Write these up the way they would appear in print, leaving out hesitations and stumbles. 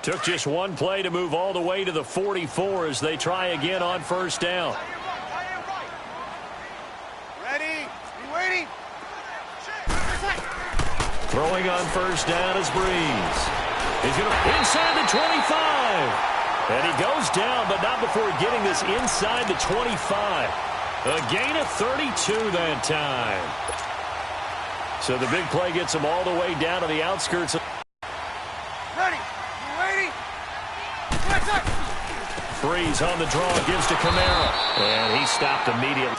Took just one play to move all the way to the 44 as they try again on first down. Ready? Be waiting. Throwing on first down is Breeze. He's going to inside the 25. And he goes down, but not before getting this inside the 25. A gain of 32 that time. So the big play gets him all the way down to the outskirts. Ready? You waiting? Breeze on the draw, gives to Kamara. And he stopped immediately.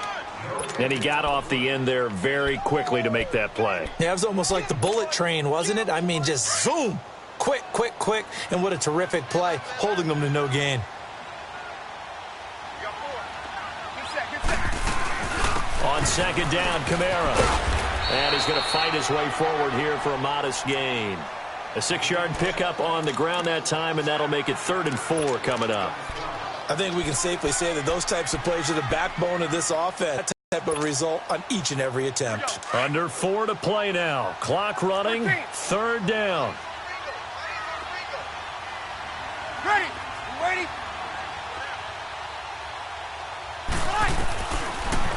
And he got off the end there very quickly to make that play. Yeah, it was almost like the bullet train, wasn't it? I mean, just zoom. Quick, quick, quick. And what a terrific play, holding them to no gain. On second down, Kamara. And he's going to fight his way forward here for a modest gain. A 6-yard pickup on the ground that time, and that'll make it 3rd and 4 coming up. I think we can safely say that those types of plays are the backbone of this offense. That type of result on each and every attempt. Under 4 to play now. Clock running, 3rd down. Ready? You waiting?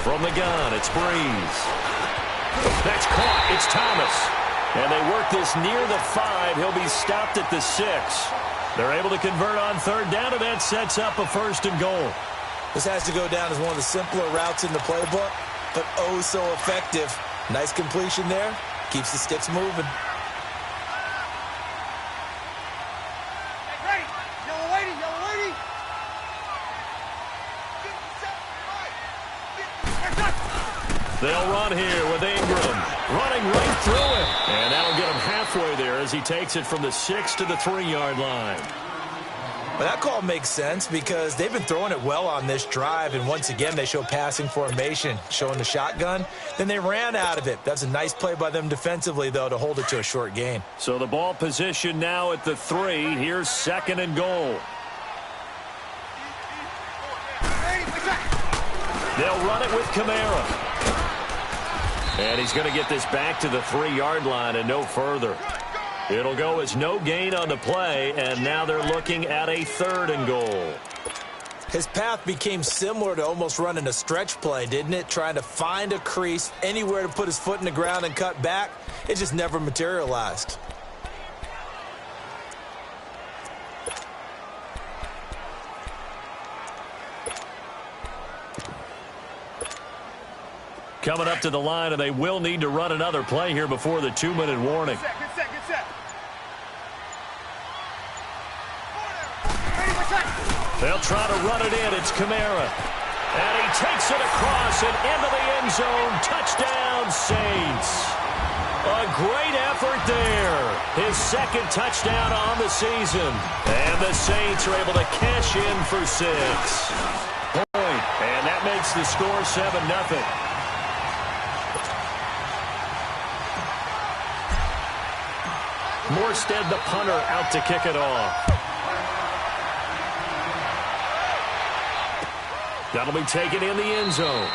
From the gun, it's Breeze. That's caught. It's Thomas. And they work this near the 5. He'll be stopped at the 6. They're able to convert on 3rd down, and that sets up a 1st and goal. This has to go down as one of the simpler routes in the playbook, but oh so effective. Nice completion there. Keeps the sticks moving. Ready? Yellow waiting. Yellow waiting. They'll run here with Ingram. Running right through it. And that'll get him halfway there as he takes it from the 6 to the 3-yard line. Well, that call makes sense because they've been throwing it well on this drive, and once again they show passing formation, showing the shotgun. Then they ran out of it. That's a nice play by them defensively, though, to hold it to a short gain. So the ball position now at the 3. Here's 2nd and goal. They'll run it with Kamara. And he's going to get this back to the 3-yard line and no further. It'll go as no gain on the play, and now they're looking at a 3rd and goal. His path became similar to almost running a stretch play, didn't it? Trying to find a crease, anywhere to put his foot in the ground and cut back. It just never materialized. Coming up to the line, and they will need to run another play here before the 2-minute warning. Good set. They'll try to run it in. It's Kamara. And he takes it across and into the end zone. Touchdown, Saints. A great effort there. His 2nd touchdown on the season. And the Saints are able to cash in for 6. And that makes the score 7-0. Morstead, the punter, out to kick it off. That'll be taken in the end zone.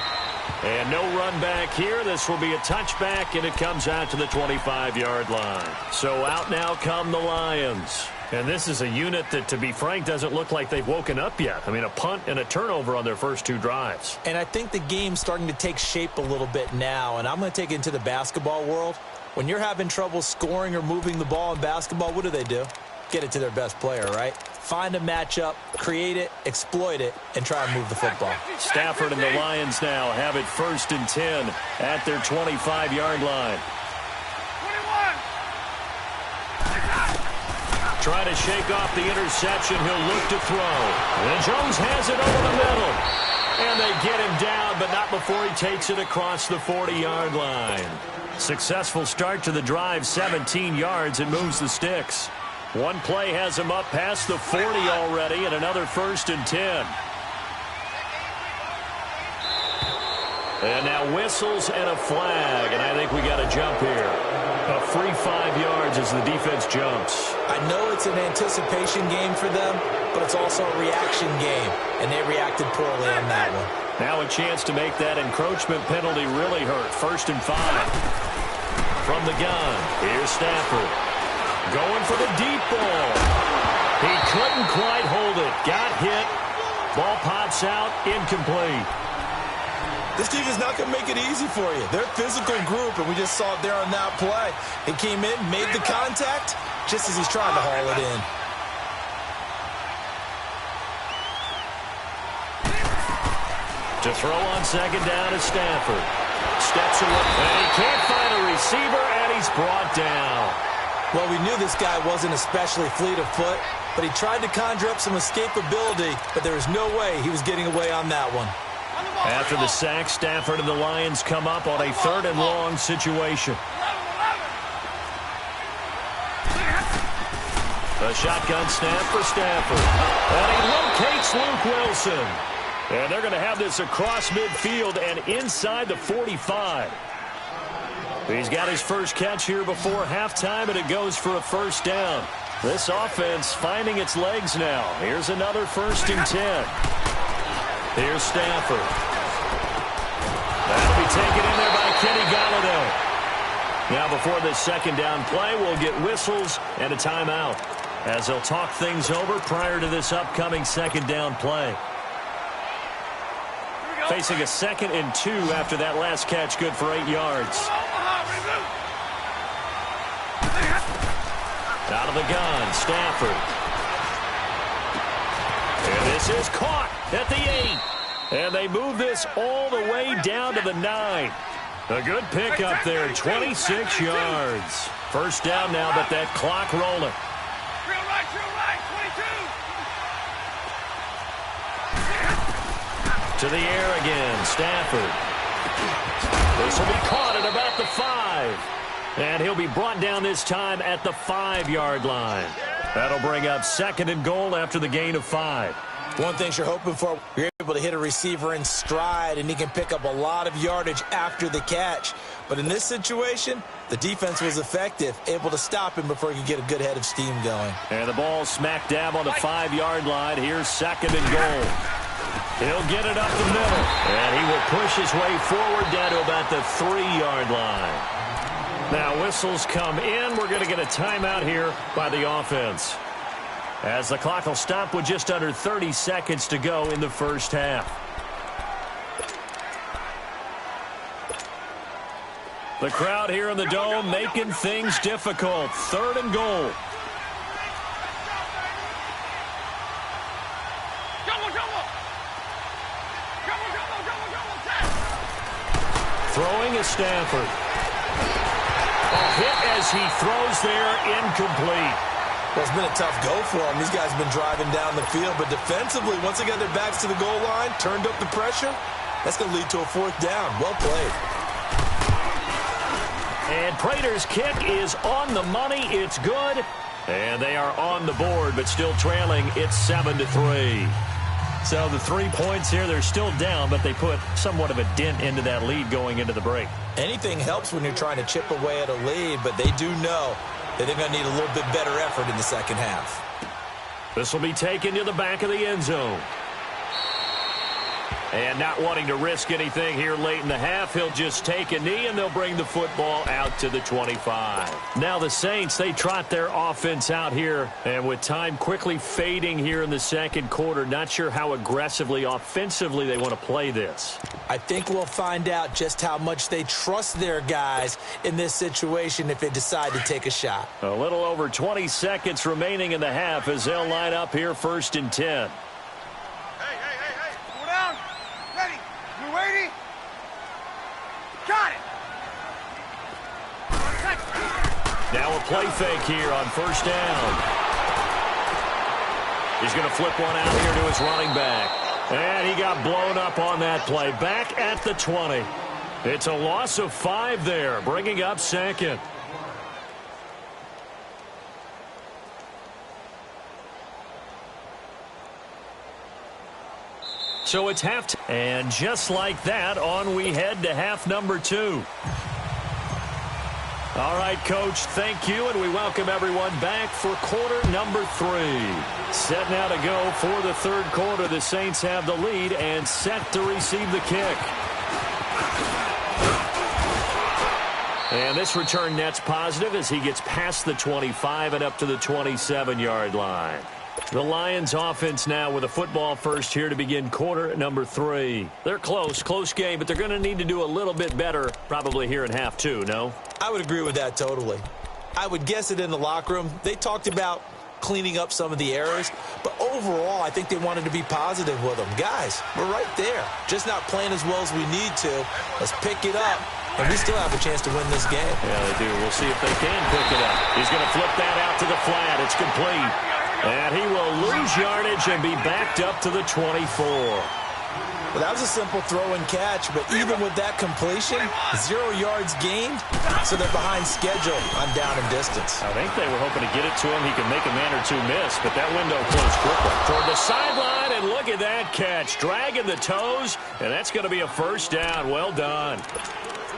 And no run back here. This will be a touchback, and it comes out to the 25-yard line. So out now come the Lions. And this is a unit that, to be frank, doesn't look like they've woken up yet. I mean, a punt and a turnover on their first 2 drives. And I think the game's starting to take shape a little bit now, and I'm going to take it into the basketball world. When you're having trouble scoring or moving the ball in basketball, what do? Get it to their best player, right? Find a matchup, create it, exploit it, and try and move the football. Stafford and the Lions now have it 1st and 10 at their 25-yard line. 21. Trying to shake off the interception. He'll look to throw. And Jones has it over the middle. And they get him down, but not before he takes it across the 40-yard line. Successful start to the drive, 17 yards, and moves the sticks. One play has him up past the 40 already, and another 1st and 10. And now whistles and a flag, and I think we got a jump here. A free 5 yards as the defense jumps. I know it's an anticipation game for them, but it's also a reaction game, and they reacted poorly on that one. Now a chance to make that encroachment penalty really hurt. 1st and 5. From the gun, here's Stafford. Going for the deep ball. He couldn't quite hold it. Got hit. Ball pops out. Incomplete. This team is not going to make it easy for you. They're a physical group, and we just saw it there on that play. He came in, made the contact, just as he's trying to haul it in. To throw on second down is Stafford. Steps away. And he can't find a receiver, and he's brought down. Well, we knew this guy wasn't especially fleet of foot, but he tried to conjure up some escapability, but there was no way he was getting away on that one. After the sack, Stafford and the Lions come up on a 3rd and long situation. A shotgun snap for Stafford. And he locates Luke Wilson. And they're going to have this across midfield and inside the 45. He's got his first catch here before halftime, and it goes for a first down. This offense finding its legs now. Here's another 1st and 10. Here's Stafford. That'll be taken in there by Kenny Golladay. Now before this second down play, we'll get whistles and a timeout as they'll talk things over prior to this upcoming second down play. Facing a 2nd and 2 after that last catch, good for 8 yards. Out of the gun, Stafford. And this is caught at the 8. And they move this all the way down to the 9. A good pickup there, 26 yards. First down now, but that clock rolling. Drill right, 22. To the air again, Stafford. This will be caught at about the 5. And he'll be brought down this time at the 5-yard line. That'll bring up 2nd and goal after the gain of 5. One thing you're hoping for, you're able to hit a receiver in stride, and he can pick up a lot of yardage after the catch. But in this situation, the defense was effective, able to stop him before he could get a good head of steam going. And the ball smack dab on the 5-yard line. Here's 2nd and goal. He'll get it up the middle, and he will push his way forward down to about the 3-yard line. Now whistles come in. We're going to get a timeout here by the offense, as the clock will stop with just under 30 seconds to go in the first half. The crowd here in the Dome making things difficult. 3rd and goal. Throwing is Stafford. A hit as he throws there, incomplete. Well, it's been a tough go for them. These guys have been driving down the field, but defensively, once they got their backs to the goal line, turned up the pressure, that's going to lead to a 4th down. Well played. And Prater's kick is on the money. It's good. And they are on the board, but still trailing. It's 7-3. So the 3 points here, they're still down, but they put somewhat of a dent into that lead going into the break. Anything helps when you're trying to chip away at a lead, but they do know that they're going to need a little bit better effort in the second half. This will be taken to the back of the end zone. And not wanting to risk anything here late in the half, he'll just take a knee, and they'll bring the football out to the 25. Now the Saints, they trot their offense out here, and with time quickly fading here in the second quarter, not sure how aggressively, offensively they want to play this. I think we'll find out just how much they trust their guys in this situation if they decide to take a shot. A little over 20 seconds remaining in the half as they'll line up here 1st and 10. Waiting. Got it. Now a play fake here on 1st down. He's going to flip one out here to his running back. And he got blown up on that play. Back at the 20. It's a loss of 5 there, bringing up 2nd. So it's halftime. And just like that, on we head to half number 2. All right, Coach, thank you, and we welcome everyone back for quarter number 3. Set now to go for the 3rd quarter. The Saints have the lead and set to receive the kick. And this return net's positive as he gets past the 25 and up to the 27-yard line. The Lions offense now with a football first here to begin quarter number 3. They're close game, but they're going to need to do a little bit better probably here in half 2, no? I would agree with that totally. I would guess it in the locker room. They talked about cleaning up some of the errors, but overall, I think they wanted to be positive with them. Guys, we're right there. Just not playing as well as we need to. Let's pick it up, and we still have a chance to win this game. Yeah, they do. We'll see if they can pick it up. He's going to flip that out to the flat. It's complete. And he will lose yardage and be backed up to the 24. Well, that was a simple throw and catch, but even with that completion, 0 yards gained, so they're behind schedule on down and distance. I think they were hoping to get it to him. He could make a man or two miss, but that window closed quickly. Toward the sideline, and look at that catch. Dragging the toes, and that's going to be a first down. Well done.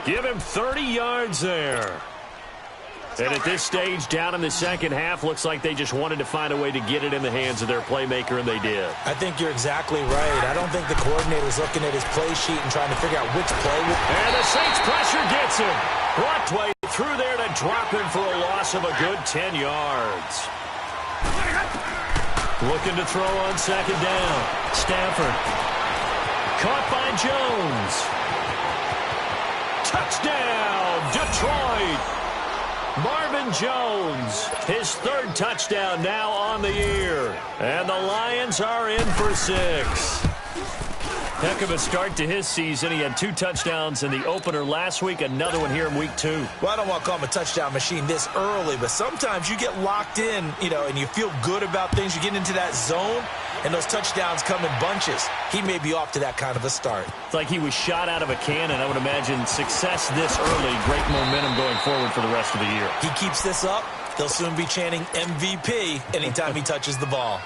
Give him 30 yards there. And at this stage, down in the second half, looks like they just wanted to find a way to get it in the hands of their playmaker, and they did. I think you're exactly right. I don't think the coordinator's looking at his play sheet and trying to figure out which play. And the Saints pressure gets him. Blocked way through there to drop him for a loss of a good 10 yards. Looking to throw on second down. Stafford. Caught by Jones. Touchdown, Detroit. Marvin Jones, his 3rd touchdown now on the year. And the Lions are in for 6. Heck of a start to his season. He had 2 touchdowns in the opener last week, another one here in week 2. Well, I don't want to call him a touchdown machine this early, but sometimes you get locked in, and you feel good about things. You get into that zone, and those touchdowns come in bunches. He may be off to that kind of a start. It's like he was shot out of a cannon. I would imagine success this early, great momentum going forward for the rest of the year. He keeps this up, they'll soon be chanting MVP anytime he touches the ball.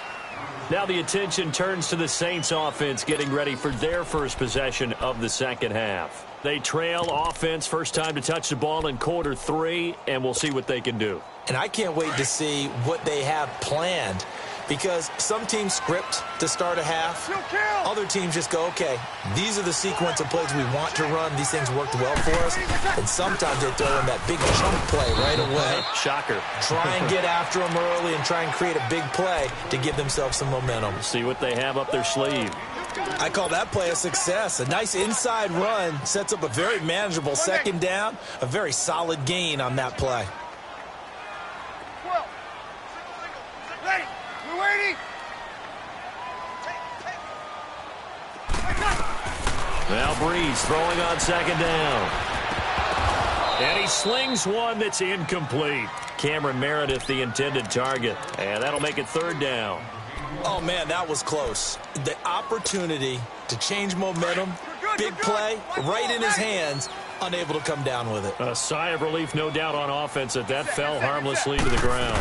Now the attention turns to the Saints offense getting ready for their first possession of the second half. They trail offense, first time to touch the ball in quarter 3, and we'll see what they can do. And I can't wait to see what they have planned, because some teams script to start a half. Other teams just go, okay, these are the sequence of plays we want to run. These things worked well for us. And sometimes they throw in that big chunk play right away. Shocker. Try and get after them early and try and create a big play to give themselves some momentum. See what they have up their sleeve. I call that play a success. A nice inside run sets up a very manageable second down, a very solid gain on that play. Ready. We're waiting. Now Breeze throwing on second down. And he slings one that's incomplete. Cameron Meredith, the intended target. And that'll make it 3rd down. Oh, man, that was close. The opportunity to change momentum, big play, right in his hands, unable to come down with it. A sigh of relief, no doubt, on offense that fell harmlessly to the ground.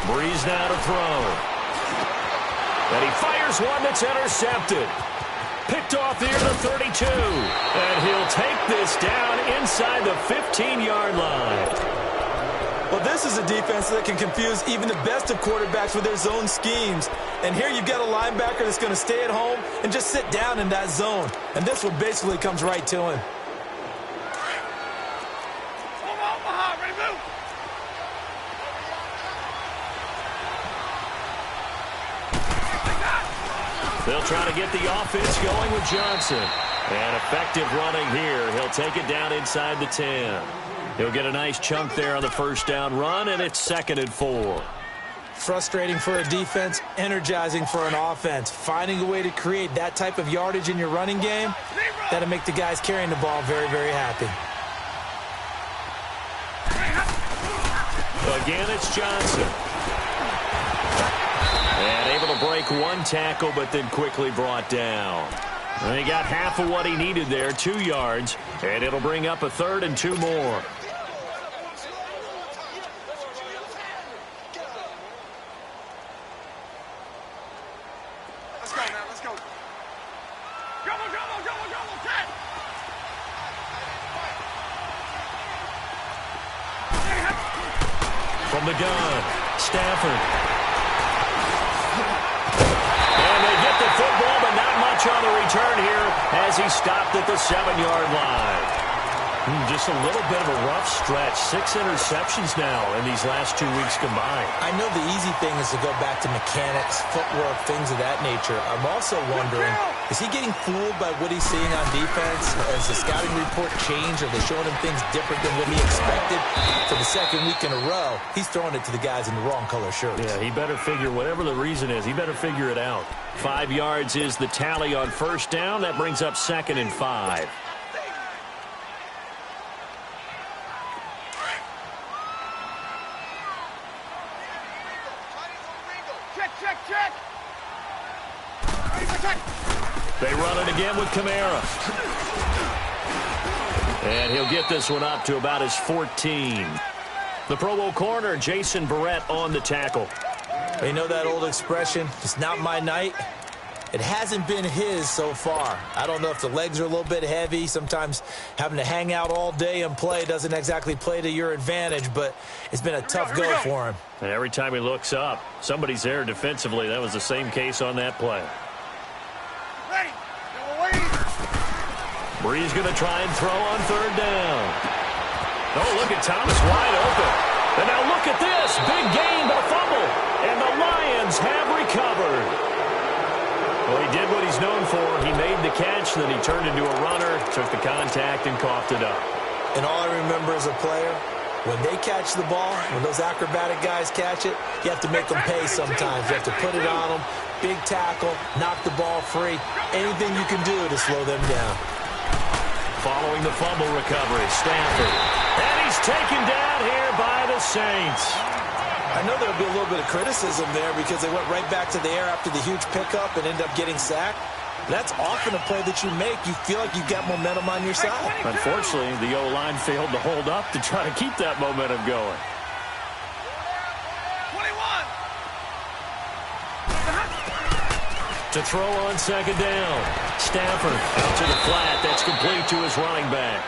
Breeze now to throw. And he fires one that's intercepted. Picked off near the 32. And he'll take this down inside the 15-yard line. Well, this is a defense that can confuse even the best of quarterbacks with their zone schemes. And here you've got a linebacker that's going to stay at home and just sit down in that zone. And this one basically comes right to him. They'll try to get the offense going with Johnson. And effective running here. He'll take it down inside the 10. He'll get a nice chunk there on the first down run, and it's 2nd and 4. Frustrating for a defense, energizing for an offense. Finding a way to create that type of yardage in your running game, that'll make the guys carrying the ball very, very happy. Again, it's Johnson. And able to break one tackle, but then quickly brought down. And he got half of what he needed there, 2 yards, and it'll bring up a 3rd and 2 more. Let's go now, let's go. Double, set. From the gun, Stafford. And they get the football, but not much on the return here as he stopped at the 7-yard line. Just a little bit of a rough stretch. 6 interceptions now in these last 2 weeks combined. I know the easy thing is to go back to mechanics, footwork, things of that nature. I'm also wondering, is he getting fooled by what he's seeing on defense? Has the scouting report changed? Are they showing him things different than what he expected? For the second week in a row, he's throwing it to the guys in the wrong color shirts. Yeah, he better figure, whatever the reason is, he better figure it out. 5 yards is the tally on first down. That brings up 2nd and 5. Check. They run it again with Kamara. And he'll get this one up to about his 14. The Pro Bowl corner, Jason Verrett, on the tackle. You know that old expression, it's not my night? It hasn't been his so far. I don't know if the legs are a little bit heavy. Sometimes having to hang out all day and play doesn't exactly play to your advantage, but it's been a tough go for him. And every time he looks up, somebody's there defensively. That was the same case on that play. Ready. We're waiting. Bree's going to try and throw on 3rd down. Oh, look at Thomas wide open. And now look at this. Big gain, but a fumble. And the Lions have recovered. Well, he did what he's known for. He made the catch, then he turned into a runner, took the contact, and coughed it up. And all I remember as a player, when they catch the ball, when those acrobatic guys catch it, you have to make them pay sometimes. You have to put it on them, big tackle, knock the ball free, anything you can do to slow them down. Following the fumble recovery, Stafford. And he's taken down here by the Saints. I know there'll be a little bit of criticism there because they went right back to the air after the huge pickup and ended up getting sacked. That's often a play that you make. You feel like you've got momentum on your side. Unfortunately, the O-line failed to hold up to try to keep that momentum going. 21. To throw on 2nd down. Stafford out to the flat. That's complete to his running back.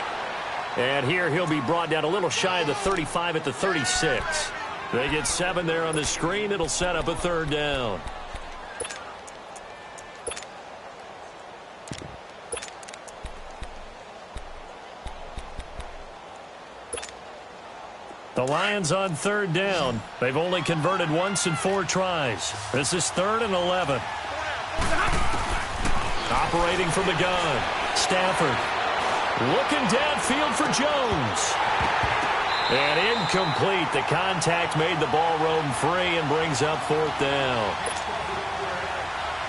And here he'll be brought down a little shy of the 35 at the 36. They get 7 there on the screen. It'll set up a 3rd down. The Lions on 3rd down. They've only converted once in 4 tries. This is 3rd and 11. Operating from the gun. Stafford looking downfield for Jones. And incomplete. The contact made the ball roam free and brings up 4th down.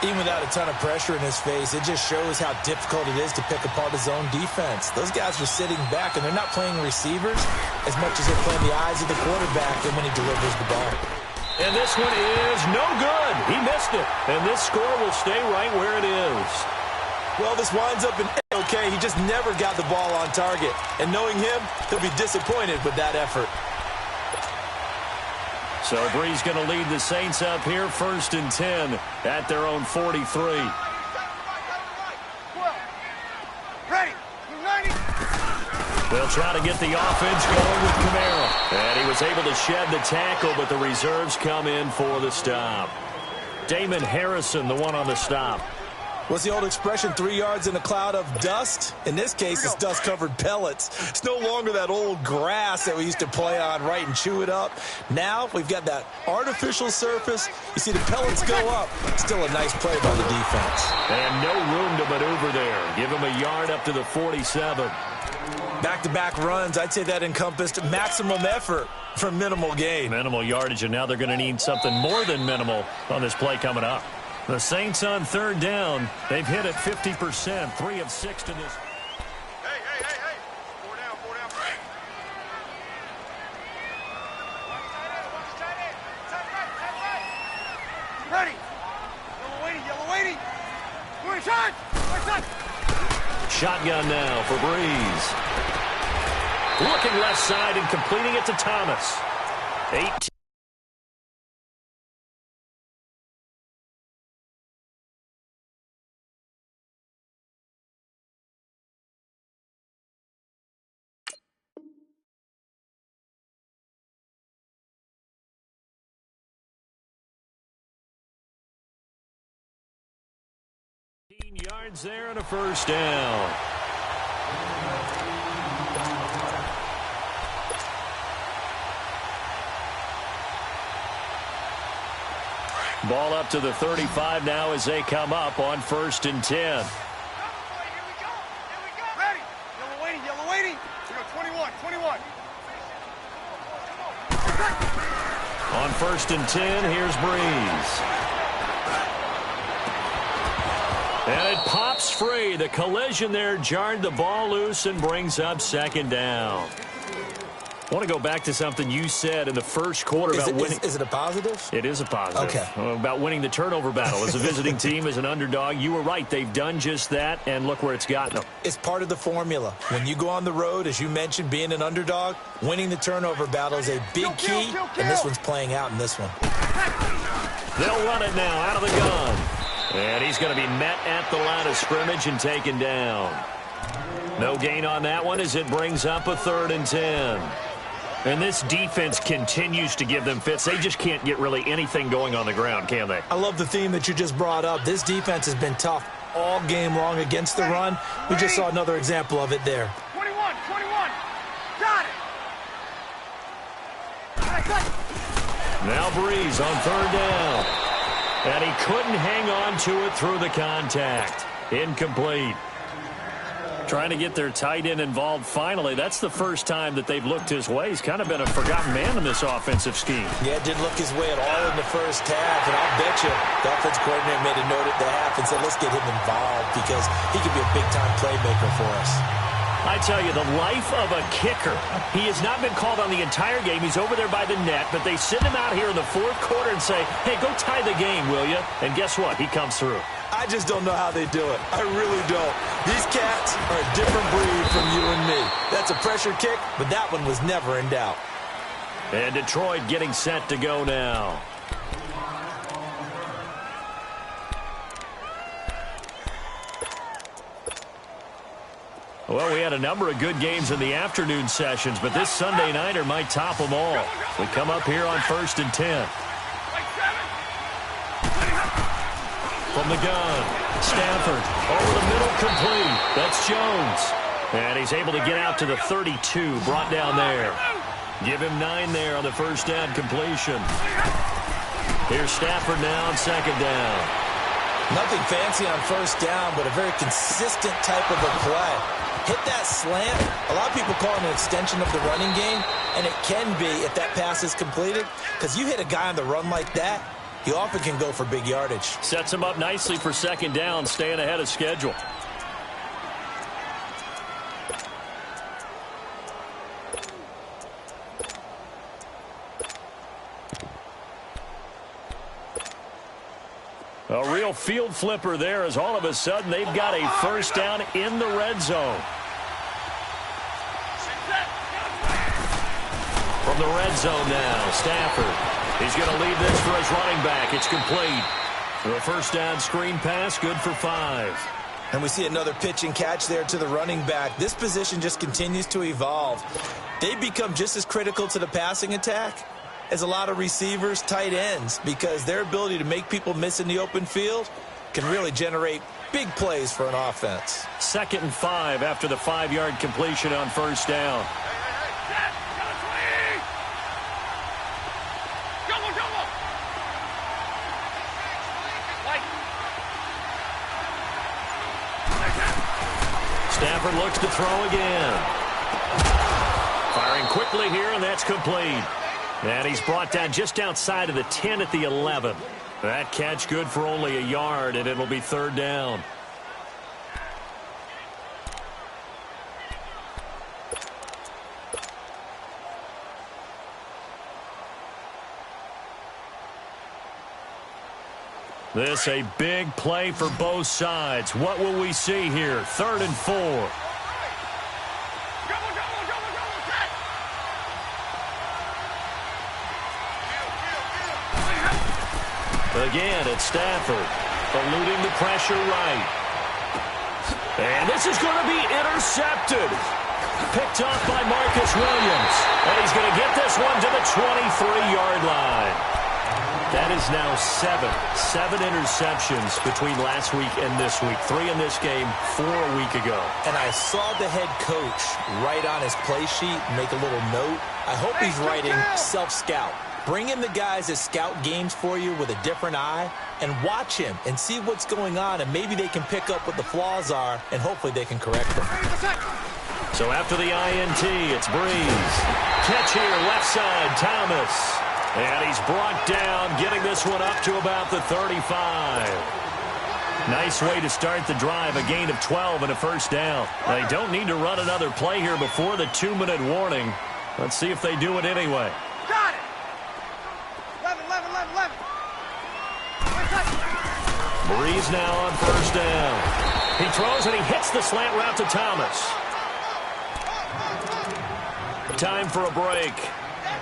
Even without a ton of pressure in his face, it just shows how difficult it is to pick apart his own defense. Those guys are sitting back, and they're not playing receivers as much as they're playing the eyes of the quarterback and when he delivers the ball. And this one is no good. He missed it. And this score will stay right where it is. Well, this winds up in okay. He just never got the ball on target. And knowing him, he'll be disappointed with that effort. So Bree's going to lead the Saints up here 1st and 10 at their own 43. Ready. 90. They'll try to get the offense going with Kamara. And he was able to shed the tackle, but the reserves come in for the stop. Damon Harrison, the one on the stop. What's the old expression, 3 yards in a cloud of dust? In this case, it's dust-covered pellets. It's no longer that old grass that we used to play on, right, and chew it up. Now we've got that artificial surface. You see the pellets go up. Still a nice play by the defense. And no room to maneuver there. Give him a yard up to the 47. Back-to-back runs, I'd say that encompassed maximum effort for minimal gain. Minimal yardage, and now they're going to need something more than minimal on this play coming up. The Saints on 3rd down. They've hit it 50%, 3 of 6 to this. Hey. 4 down. Ready. Yellow waiting. We're shot. Shotgun now for Breeze. Looking left side and completing it to Thomas. 18. Yards there and a 1st down. Ball up to the 35 now as they come up on 1st and 10. Here we go. Ready. Yellow waiting, yellow waiting. We go 21, 21. On 1st and 10, here's Breeze. And it pops free. The collision there jarred the ball loose and brings up 2nd down. I want to go back to something you said in the first quarter about winning. Is it a positive? It is a positive. Okay. About winning the turnover battle. As a visiting team, as an underdog, you were right. They've done just that, and look where it's gotten them. It's part of the formula. When you go on the road, as you mentioned, being an underdog, winning the turnover battle is a big key, and this one's playing out in this one. They'll run it now out of the gun. And he's going to be met at the line of scrimmage and taken down. No gain on that one as it brings up a 3rd and 10. And this defense continues to give them fits. They just can't get really anything going on the ground, can they? I love the theme that you just brought up. This defense has been tough all game long against the run. We just saw another example of it there. 21, 21. Got it. Now Breeze on 3rd down. And he couldn't hang on to it through the contact. Incomplete. Trying to get their tight end involved finally. That's the first time that they've looked his way. He's kind of been a forgotten man in this offensive scheme. Yeah, it didn't look his way at all in the first half. And I'll bet you the offense coordinator made a note at the half and said, let's get him involved because he could be a big-time playmaker for us. I tell you, the life of a kicker. He has not been called on the entire game. He's over there by the net, but they send him out here in the 4th quarter and say, hey, go tie the game, will you? And guess what? He comes through. I just don't know how they do it. I really don't. These cats are a different breed from you and me. That's a pressure kick, but that one was never in doubt. And Detroit getting set to go now. Well, we had a number of good games in the afternoon sessions, but this Sunday nighter might top them all. We come up here on 1st and 10. From the gun, Stafford over the middle, complete. That's Jones. And he's able to get out to the 32, brought down there. Give him 9 there on the 1st down completion. Here's Stafford now on 2nd down. Nothing fancy on 1st down, but a very consistent type of a play. Hit that slant. A lot of people call it an extension of the running game, and it can be if that pass is completed, because you hit a guy on the run like that, he often can go for big yardage. Sets him up nicely for 2nd down, staying ahead of schedule. A real field flipper there as all of a sudden they've got a 1st down in the red zone. From the red zone now, Stafford. He's going to leave this for his running back. It's complete. The 1st down screen pass, good for 5. And we see another pitch and catch there to the running back. This position just continues to evolve. They become just as critical to the passing attack as a lot of receivers, tight ends, because their ability to make people miss in the open field can really generate big plays for an offense. 2nd and 5 after the 5-yard completion on 1st down. Stafford looks to throw again. Firing quickly here, and that's complete. And he's brought down just outside of the 10 at the 11. That catch good for only a yard, and it'll be 3rd down. This a big play for both sides. What will we see here? 3rd and 4. Again, it's Stafford eluding the pressure right. And this is going to be intercepted. Picked off by Marcus Williams. And he's going to get this one to the 23-yard line. That is now 7 interceptions between last week and this week. 3 in this game, 4 a week ago. And I saw the head coach write on his play sheet, make a little note. I hope he's writing self-scout. Bring in the guys that scout games for you with a different eye and watch him and see what's going on, and maybe they can pick up what the flaws are, and hopefully they can correct them. So after the INT, it's Breeze. Catch here, left side, Thomas. And he's brought down, getting this one up to about the 35. Nice way to start the drive, a gain of 12 and a first down. They don't need to run another play here before the 2-minute warning. Let's see if they do it anyway. Got it! 11. Breeze now on first down. He throws and he hits the slant route to Thomas. Time for a break.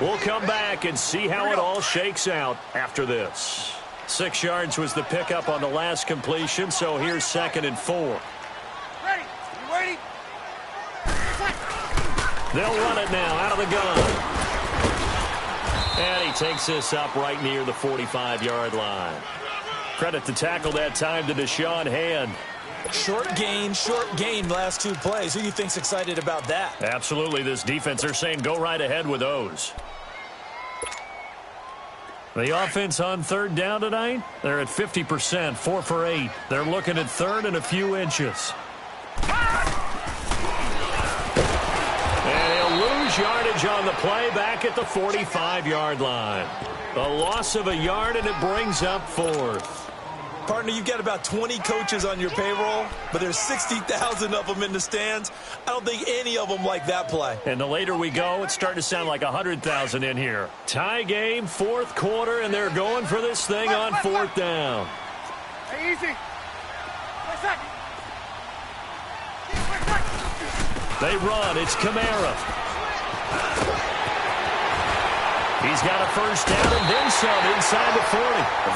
We'll come back and see how it all shakes out after this. 6 yards was the pickup on the last completion, so here's 2nd and 4. Ready? You waiting? They'll run it now out of the gun. And he takes this up right near the 45-yard line. Credit the tackle that time to Deshaun Hand. Short gain last 2 plays. Who do you think's excited about that? Absolutely, this defense, they're saying go right ahead with those. The offense on 3rd down tonight, they're at 50%, 4 for 8. They're looking at 3rd and a few inches. And he'll lose yardage on the play back at the 45-yard line. A loss of a yard, and it brings up 4th. Partner, you've got about 20 coaches on your payroll, but there's 60,000 of them in the stands. I don't think any of them like that play. And the later we go, it's starting to sound like 100,000 in here. Tie game, 4th quarter, and they're going for this thing on 4th down. Hey, easy. They run. It's Kamara. He's got a first down and then some inside the 40.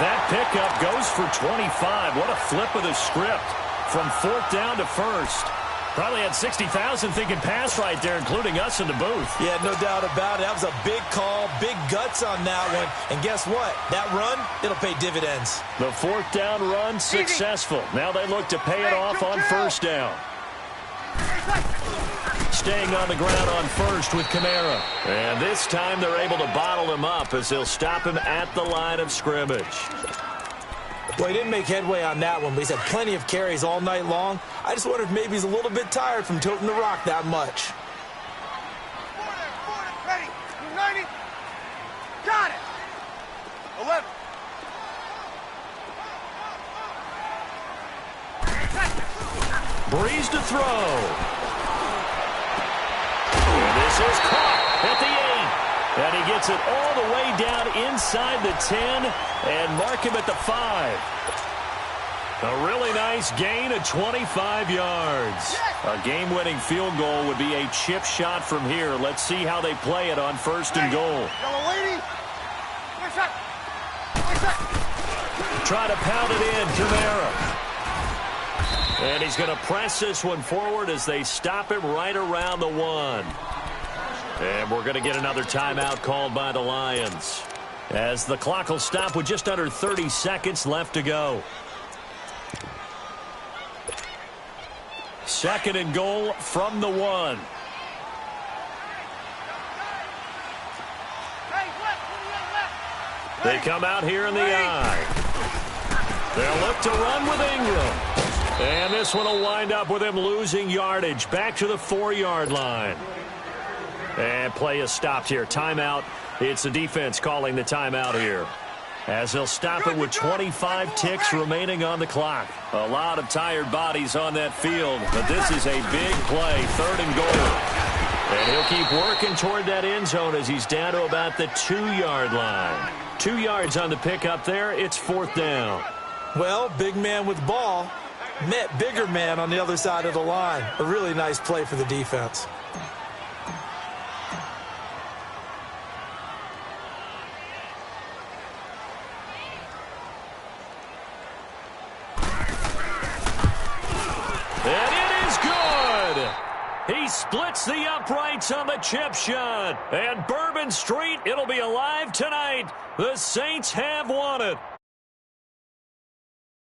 That pickup goes for 25. What a flip of the script from 4th down to 1st. Probably had 60,000 thinking pass right there, including us in the booth. Yeah, no doubt about it. That was a big call, big guts on that one. And guess what? That run, it'll pay dividends. The 4th down run successful. Now they look to pay it off on first down. Staying on the ground on 1st with Kamara. And this time they're able to bottle him up as they'll stop him at the line of scrimmage. Well, he didn't make headway on that one, but he's had plenty of carries all night long. I just wonder if maybe he's a little bit tired from toting the rock that much. Ready? 90. Got it. 11. Breeze to throw. And this is caught at the 8. And he gets it all the way down inside the 10 and mark him at the 5. A really nice gain of 25 yards. A game-winning field goal would be a chip shot from here. Let's see how they play it on 1st and goal. Try to pound it in, Kamara. And he's going to press this one forward as they stop him right around the 1. And we're going to get another timeout called by the Lions, as the clock will stop with just under 30 seconds left to go. 2nd and goal from the 1. They come out here in the eye. They'll look to run with Ingram. And this one will wind up with him losing yardage back to the 4-yard line. And play is stopped here. Timeout. It's the defense calling the timeout here, as they'll stop it with 25 ticks remaining on the clock. A lot of tired bodies on that field, but this is a big play. 3rd and goal. And he'll keep working toward that end zone as he's down to about the 2-yard line. 2 yards on the pickup there. It's 4th down. Well, big man with ball met bigger man on the other side of the line. A really nice play for the defense. And it is good. He splits the uprights on the chip shot. And Bourbon Street, it'll be alive tonight. The Saints have won it.